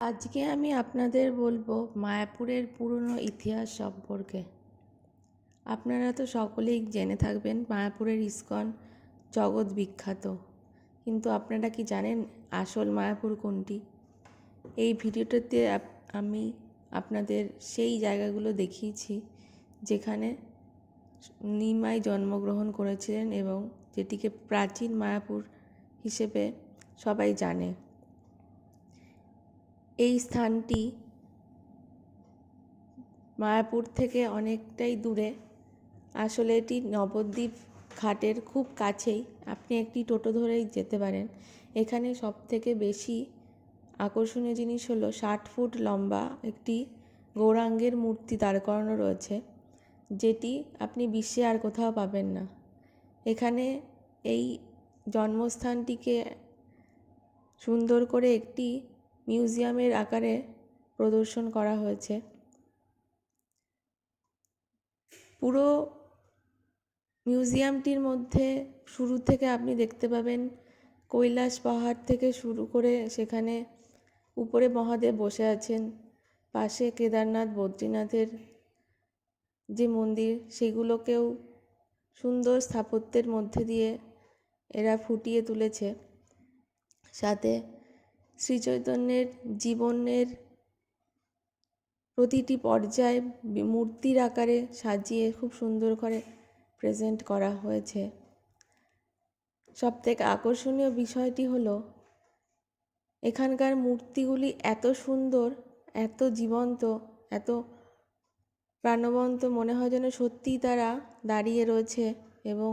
আজকে আমি আপনাদের বলবো মায়াপুরের পুরনো ইতিহাস সম্পর্কে। আপনারা তো সকলেই জেনে থাকবেন মায়াপুরের ইস্কন জগৎ বিখ্যাত, কিন্তু আপনারা কি জানেন আসল মায়াপুর কোনটি? এই ভিডিওটাতে আমি আপনাদের সেই জায়গাগুলো দেখিয়েছি যেখানে নিমাই জন্মগ্রহণ করেছিলেন এবং যেটিকে প্রাচীন মায়াপুর হিসেবে সবাই জানে। এই স্থানটি মায়াপুর থেকে অনেকটাই দূরে। আসলে এটি নবদ্বীপ ঘাটের খুব কাছেই, আপনি একটি টোটো ধরেই যেতে পারেন। এখানে সবথেকে বেশি আকর্ষণীয় জিনিস হলো 60 ফুট লম্বা একটি গৌরাঙ্গের মূর্তি দাঁড় করানো রয়েছে, যেটি আপনি বিশ্বে আর কোথাও পাবেন না। এখানে এই জন্মস্থানটিকে সুন্দর করে একটি মিউজিয়ামের আকারে প্রদর্শন করা হয়েছে। পুরো মিউজিয়ামটির মধ্যে শুরু থেকে আপনি দেখতে পাবেন কৈলাস পাহাড় থেকে শুরু করে সেখানে উপরে মহাদেব বসে আছেন, পাশে কেদারনাথ বদ্রীনাথের যে মন্দির সেগুলোকেও সুন্দর স্থাপত্যের মধ্যে দিয়ে এরা ফুটিয়ে তুলেছে। সাথে শ্রীচৈতন্যের জীবনের প্রতিটি পর্যায়ে মূর্তির আকারে সাজিয়ে খুব সুন্দর করে প্রেজেন্ট করা হয়েছে। সবথেকে আকর্ষণীয় বিষয়টি হলো এখানকার মূর্তিগুলি এত সুন্দর, এত জীবন্ত, এত প্রাণবন্ত, মনে হয় যেন সত্যিই তারা দাঁড়িয়ে রয়েছে এবং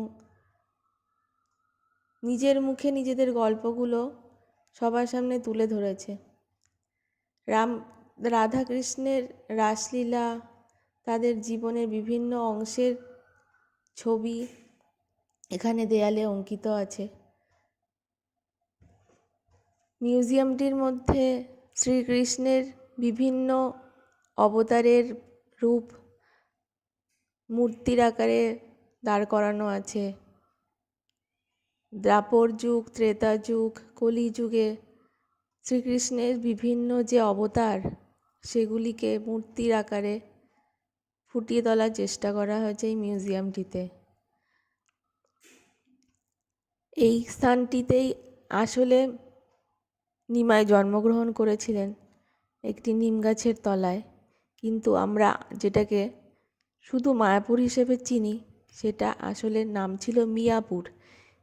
নিজের মুখে নিজেদের গল্পগুলো সবার সামনে তুলে ধরেছে। রাধাকৃষ্ণের রাসলীলা, তাদের জীবনের বিভিন্ন অংশের ছবি এখানে দেয়ালে অঙ্কিত আছে। মিউজিয়ামটির মধ্যে শ্রীকৃষ্ণের বিভিন্ন অবতারের রূপ মূর্তির আকারে দাঁড় করানো আছে। দ্বাপর যুগ, ত্রেতা যুগ, কলি যুগে শ্রীকৃষ্ণের বিভিন্ন যে অবতার সেগুলিকে মূর্তির আকারে ফুটিয়ে তোলার চেষ্টা করা হয়েছে এই মিউজিয়ামটিতে। এই স্থানটিতেই আসলে নিমাই জন্মগ্রহণ করেছিলেন, একটি নিম গাছের তলায়। কিন্তু আমরা যেটাকে শুধু মায়াপুর হিসেবে চিনি সেটা আসলে নাম ছিল মিয়াপুর।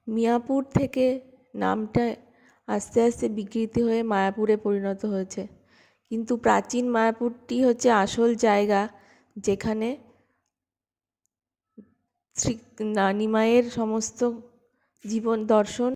মিয়াপুর থেকে নামটা আস্তে আস্তে বিকৃতি হয়ে মায়াপুরে পরিণত হয়েছে। কিন্তু প্রাচীন মায়াপুরটি হচ্ছে আসল জায়গা যেখানে নিমাইয়ের সমস্ত জীবন দর্শন